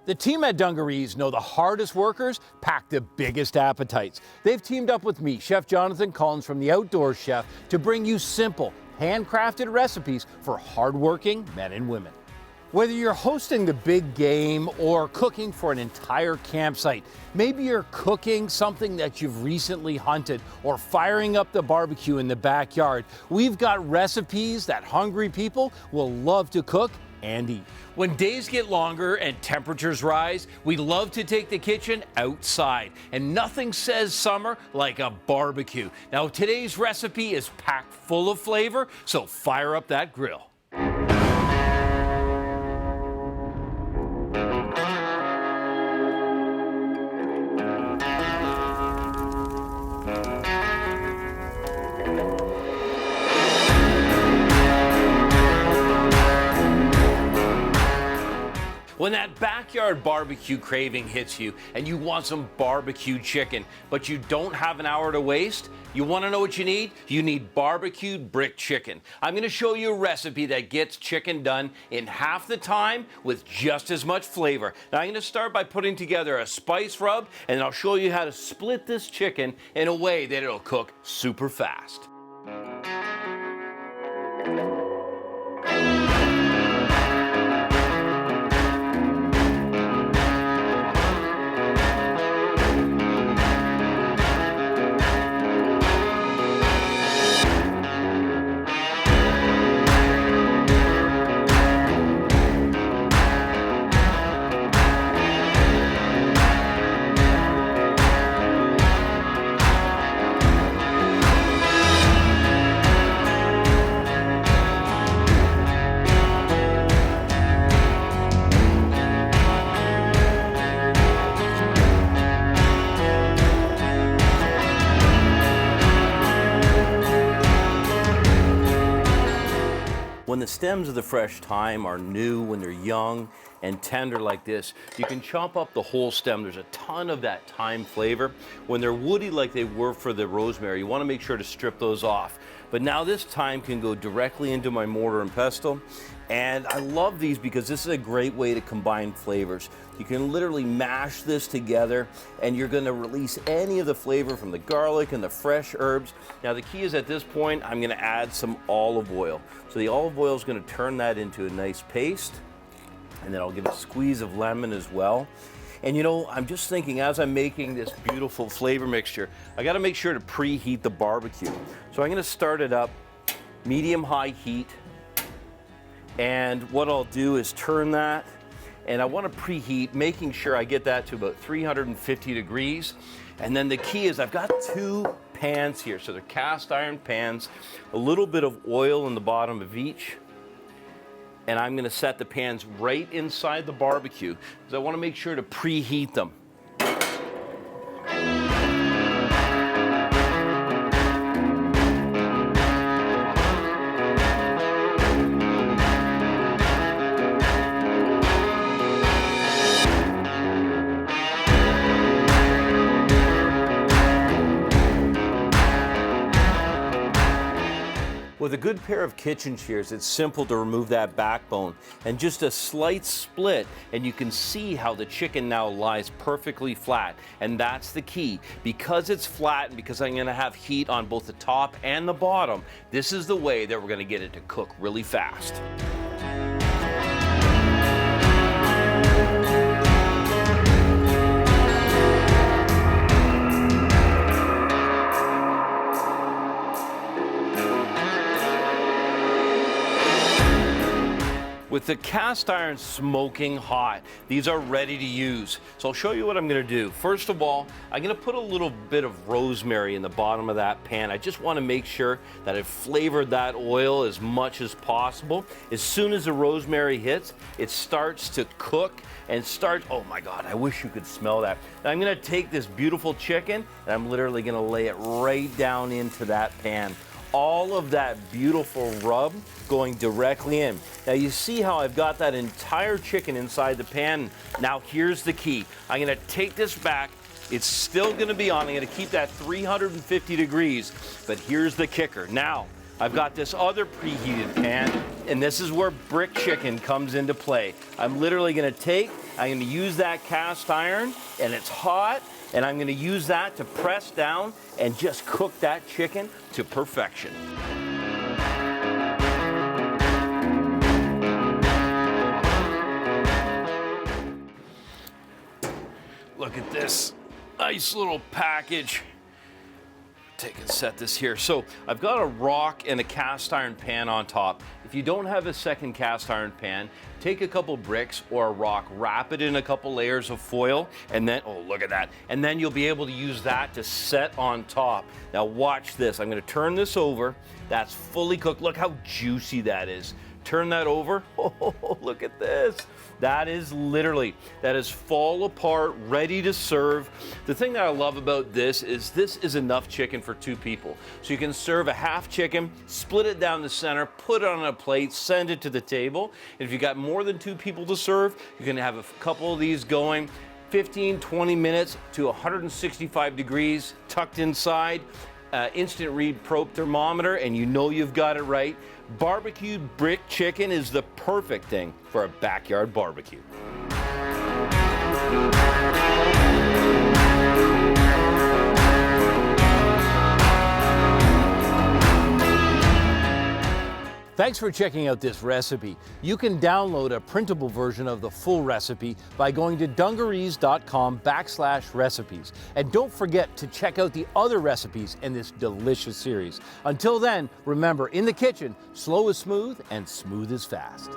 The team at Dungarees know the hardest workers pack the biggest appetites. They've teamed up with me, Chef Jonathan Collins from The Outdoor Chef, to bring you simple, handcrafted recipes for hardworking men and women. Whether you're hosting the big game or cooking for an entire campsite, maybe you're cooking something that you've recently hunted or firing up the barbecue in the backyard, we've got recipes that hungry people will love to cook and eat. When days get longer and temperatures rise, we love to take the kitchen outside. And nothing says summer like a barbecue. Now, today's recipe is packed full of flavor, so fire up that grill. When that backyard barbecue craving hits you and you want some barbecue chicken, but you don't have an hour to waste, you want to know what you need? You need barbecued brick chicken. I'm going to show you a recipe that gets chicken done in half the time with just as much flavor. Now, I'm going to start by putting together a spice rub, and I'll show you how to split this chicken in a way that it'll cook super fast. When the stems of the fresh thyme are new, when they're young and tender like this, you can chop up the whole stem. There's a ton of that thyme flavor. When they're woody like they were for the rosemary, you want to make sure to strip those off. But now this thyme can go directly into my mortar and pestle. And I love these because this is a great way to combine flavors. You can literally mash this together and you're going to release any of the flavor from the garlic and the fresh herbs. Now the key is at this point, I'm going to add some olive oil. So the olive oil is going to turn that into a nice paste. And then I'll give a squeeze of lemon as well. And you know, I'm just thinking as I'm making this beautiful flavor mixture, I got to make sure to preheat the barbecue. So I'm going to start it up medium-high heat. And what I'll do is turn that, and I want to preheat, making sure I get that to about 350 degrees. And then the key is I've got two pans here. So they're cast iron pans, a little bit of oil in the bottom of each. And I'm going to set the pans right inside the barbecue because I want to make sure to preheat them. With a good pair of kitchen shears, it's simple to remove that backbone and just a slight split, and you can see how the chicken now lies perfectly flat. And that's the key. Because it's flat and because I'm going to have heat on both the top and the bottom, this is the way that we're going to get it to cook really fast. With the cast iron smoking hot, these are ready to use. So I'll show you what I'm going to do. First of all, I'm going to put a little bit of rosemary in the bottom of that pan. I just want to make sure that I've flavored that oil as much as possible. As soon as the rosemary hits, it starts to cook and starts, oh my God, I wish you could smell that. Now I'm going to take this beautiful chicken and I'm literally going to lay it right down into that pan. All of that beautiful rub going directly in. Now you see how I've got that entire chicken inside the pan. Now here's the key. I'm going to take this back. It's still going to be on. I'm going to keep that 350 degrees. But here's the kicker. Now I've got this other preheated pan, and this is where brick chicken comes into play. I'm literally going to take I'm going to use that cast iron, and it's hot, and I'm going to use that to press down and just cook that chicken to perfection. Look at this nice little package. Take and set this here. So I've got a rock and a cast iron pan on top. If you don't have a second cast iron pan, take a couple bricks or a rock, wrap it in a couple layers of foil, and then, oh, look at that. And then you'll be able to use that to set on top. Now watch this. I'm gonna turn this over. That's fully cooked. Look how juicy that is. Turn that over. Oh, look at this. That is fall apart, ready to serve. The thing that I love about this is enough chicken for 2 people. So you can serve a half chicken, split it down the center, put it on a plate, send it to the table. And if you got more than 2 people to serve, you can have a couple of these going 15, 20 minutes to 165 degrees tucked inside. Instant read probe thermometer, and you know you've got it right. Barbecued brick chicken is the perfect thing for a backyard barbecue. Thanks for checking out this recipe. You can download a printable version of the full recipe by going to dungarees.com/recipes. And don't forget to check out the other recipes in this delicious series. Until then, remember, in the kitchen, slow is smooth and smooth is fast.